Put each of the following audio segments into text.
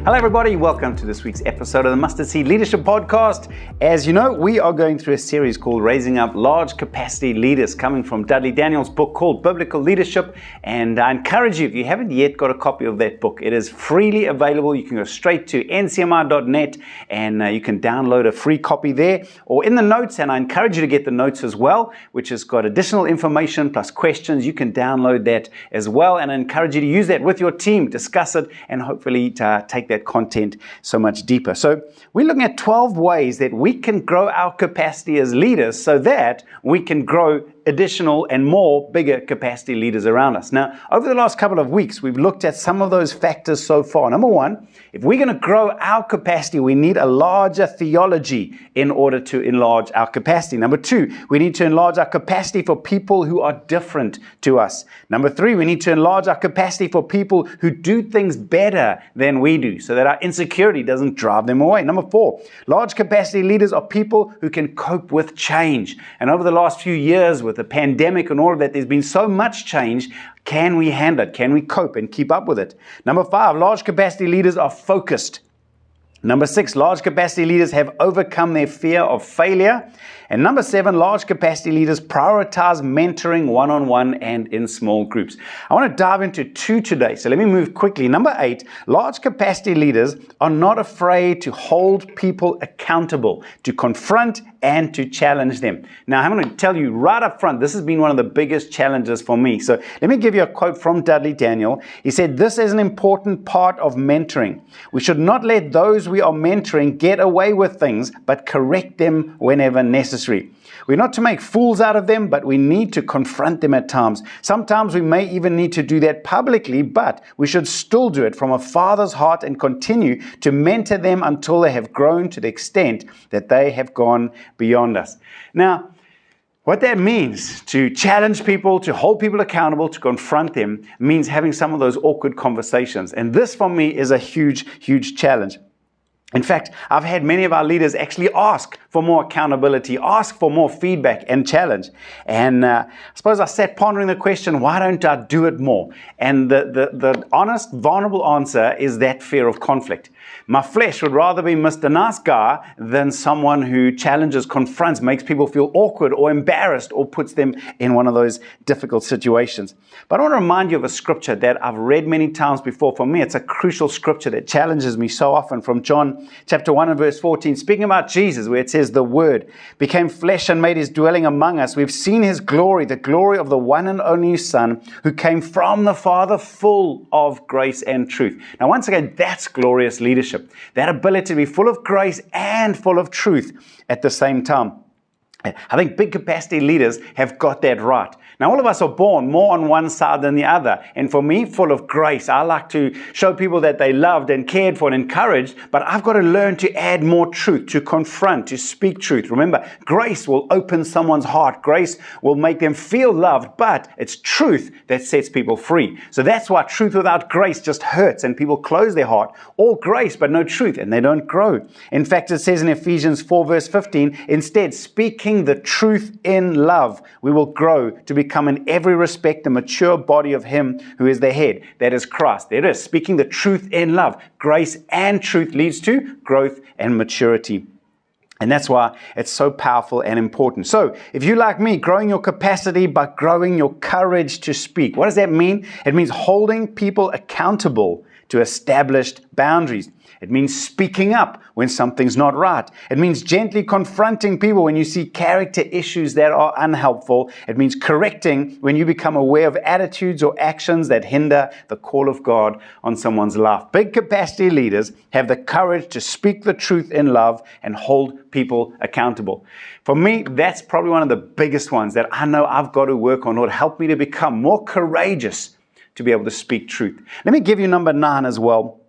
Hello everybody, welcome to this week's episode of the Mustard Seed Leadership Podcast. As you know, we are going through a series called Raising Up Large Capacity Leaders, coming from Dudley Daniel's book called Biblical Leadership. And I encourage you, if you haven't yet got a copy of that book, it is freely available. You can go straight to ncmi.net and you can download a free copy there or in the notes. And I encourage you to get the notes as well, which has got additional information plus questions. You can download that as well. And I encourage you to use that with your team, discuss it, and hopefully to take that content so much deeper. So we're looking at 12 ways that we can grow our capacity as leaders so that we can grow additional and more bigger capacity leaders around us. Now, over the last couple of weeks, we've looked at some of those factors so far. Number one, if we're going to grow our capacity, we need a larger theology in order to enlarge our capacity. Number two, we need to enlarge our capacity for people who are different to us. Number three, we need to enlarge our capacity for people who do things better than we do so that our insecurity doesn't drive them away. Number four, large capacity leaders are people who can cope with change. And over the last few years with the pandemic and all of that, there's been so much change. Can we handle it? Can we cope and keep up with it? Number five, large capacity leaders are focused. Number six, large capacity leaders have overcome their fear of failure. And number seven, large capacity leaders prioritize mentoring one-on-one and in small groups. I want to dive into two today, so let me move quickly. Number eight, large capacity leaders are not afraid to hold people accountable, to confront and to challenge them. Now, I'm going to tell you right up front, this has been one of the biggest challenges for me. So let me give you a quote from Dudley Daniel. He said, "This is an important part of mentoring. We should not let those we are mentoring get away with things, but correct them whenever necessary. We're not to make fools out of them, but we need to confront them at times. Sometimes we may even need to do that publicly, but we should still do it from a father's heart and continue to mentor them until they have grown to the extent that they have gone beyond us." Now, what that means, to challenge people, to hold people accountable, to confront them, means having some of those awkward conversations. And this for me is a huge, huge challenge. In fact, I've had many of our leaders actually ask for more accountability, ask for more feedback and challenge. And I suppose I sat pondering the question, why don't I do it more? And the honest, vulnerable answer is that fear of conflict. My flesh would rather be Mr. Nice Guy than someone who challenges, confronts, makes people feel awkward or embarrassed or puts them in one of those difficult situations. But I want to remind you of a scripture that I've read many times before. For me, it's a crucial scripture that challenges me so often, from John chapter 1 and verse 14, speaking about Jesus, where it says, "The Word became flesh and made his dwelling among us. We've seen his glory, the glory of the one and only Son, who came from the Father, full of grace and truth." Now, once again, that's glorious leadership. That ability to be full of grace and full of truth at the same time. I think big capacity leaders have got that right. Now, all of us are born more on one side than the other. And for me, full of grace. I like to show people that they loved and cared for and encouraged, but I've got to learn to add more truth, to confront, to speak truth. Remember, grace will open someone's heart. Grace will make them feel loved, but it's truth that sets people free. So that's why truth without grace just hurts and people close their heart. All grace, but no truth, and they don't grow. In fact, it says in Ephesians 4 verse 15, instead, speaking the truth in love, we will grow to become in every respect the mature body of him who is the head, that is Christ. There it is, speaking the truth in love. Grace and truth leads to growth and maturity. And that's why it's so powerful and important. So if you, like me, growing your capacity by growing your courage to speak, what does that mean? It means holding people accountable to established boundaries. It means speaking up when something's not right. It means gently confronting people when you see character issues that are unhelpful. It means correcting when you become aware of attitudes or actions that hinder the call of God on someone's life. Big capacity leaders have the courage to speak the truth in love and hold people accountable. For me, that's probably one of the biggest ones that I know I've got to work on. Lord, help me to become more courageous to be able to speak truth. Let me give you number 9 as well.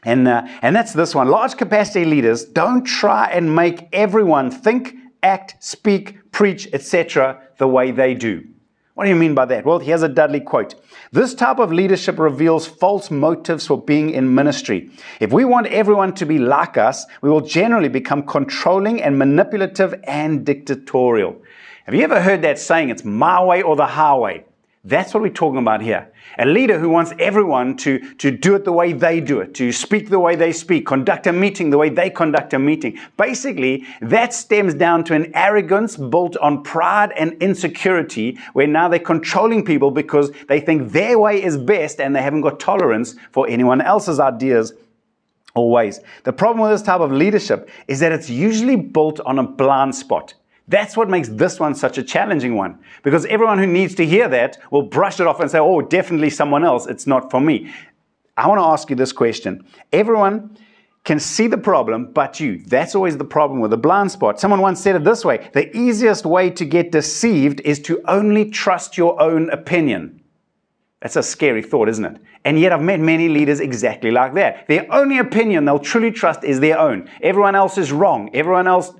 And that's this one. Large capacity leaders don't try and make everyone think, act, speak, preach, etc. the way they do. What do you mean by that? Well, here's a Dudley quote. "This type of leadership reveals false motives for being in ministry. If we want everyone to be like us, we will generally become controlling and manipulative and dictatorial." Have you ever heard that saying, it's my way or the highway? That's what we're talking about here. A leader who wants everyone to do it the way they do it, to speak the way they speak, conduct a meeting the way they conduct a meeting. Basically, that stems down to an arrogance built on pride and insecurity, where now they're controlling people because they think their way is best and they haven't got tolerance for anyone else's ideas or ways. The problem with this type of leadership is that it's usually built on a blind spot. That's what makes this one such a challenging one, because everyone who needs to hear that will brush it off and say, oh, definitely someone else. It's not for me. I want to ask you this question. Everyone can see the problem, but you. That's always the problem with a blind spot. Someone once said it this way: the easiest way to get deceived is to only trust your own opinion. That's a scary thought, isn't it? And yet I've met many leaders exactly like that. Their only opinion they'll truly trust is their own. Everyone else is wrong. Everyone else...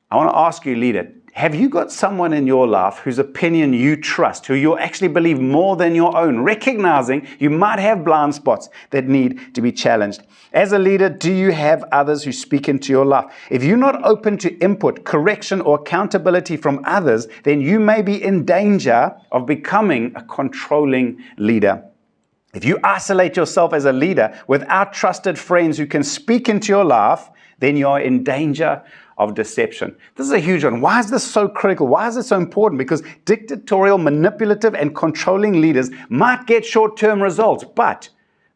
I want to ask you, leader, have you got someone in your life whose opinion you trust, who you actually believe more than your own, recognizing you might have blind spots that need to be challenged? As a leader, do you have others who speak into your life? If you're not open to input, correction, or accountability from others, then you may be in danger of becoming a controlling leader. If you isolate yourself as a leader without trusted friends who can speak into your life, then you are in danger of deception. This is a huge one. Why is this so critical? Why is it so important? Because dictatorial, manipulative, and controlling leaders might get short-term results, but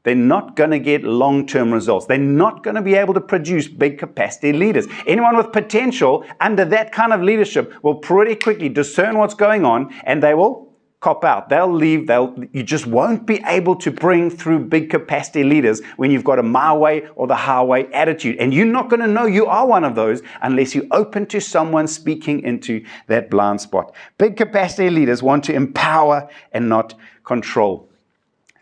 they're not going to get long-term results. They're not going to be able to produce big capacity leaders. Anyone with potential under that kind of leadership will pretty quickly discern what's going on, and they will cop out. They'll leave. You just won't be able to bring through big capacity leaders when you've got a my way or the highway attitude. And you're not going to know you are one of those unless you're open to someone speaking into that blind spot. Big capacity leaders want to empower and not control.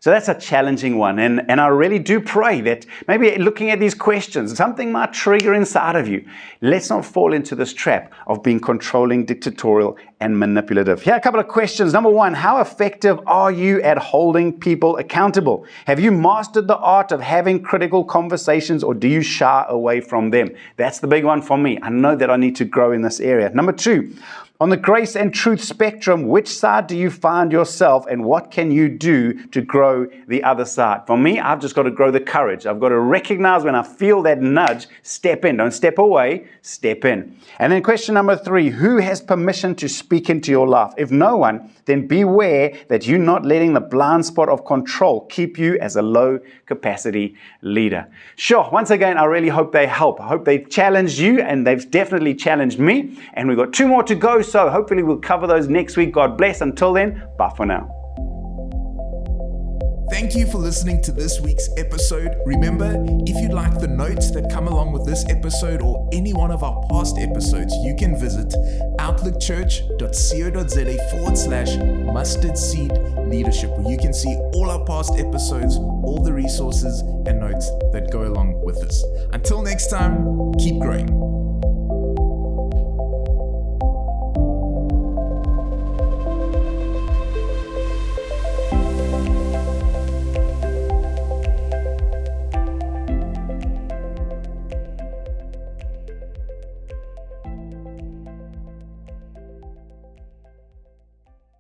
So that's a challenging one, and I really do pray that maybe looking at these questions, something might trigger inside of you. Let's not fall into this trap of being controlling, dictatorial, and manipulative. Here are a couple of questions. Number one, how effective are you at holding people accountable? Have you mastered the art of having critical conversations, or do you shy away from them? That's the big one for me. I know that I need to grow in this area. Number two, on the grace and truth spectrum, which side do you find yourself, and what can you do to grow the other side? For me, I've just got to grow the courage. I've got to recognize when I feel that nudge, step in. Don't step away, step in. And then question number three, who has permission to speak into your life? If no one, then beware that you're not letting the blind spot of control keep you as a low capacity leader. Sure, once again, I really hope they help. I hope they've challenged you, and they've definitely challenged me. And we've got 2 more to go. So hopefully we'll cover those next week. God bless. Until then, bye for now. Thank you for listening to this week's episode. Remember, if you like the notes that come along with this episode or any one of our past episodes, you can visit outlookchurch.co.za/mustardseed leadership, where you can see all our past episodes, all the resources and notes that go along with this. Until next time, keep growing.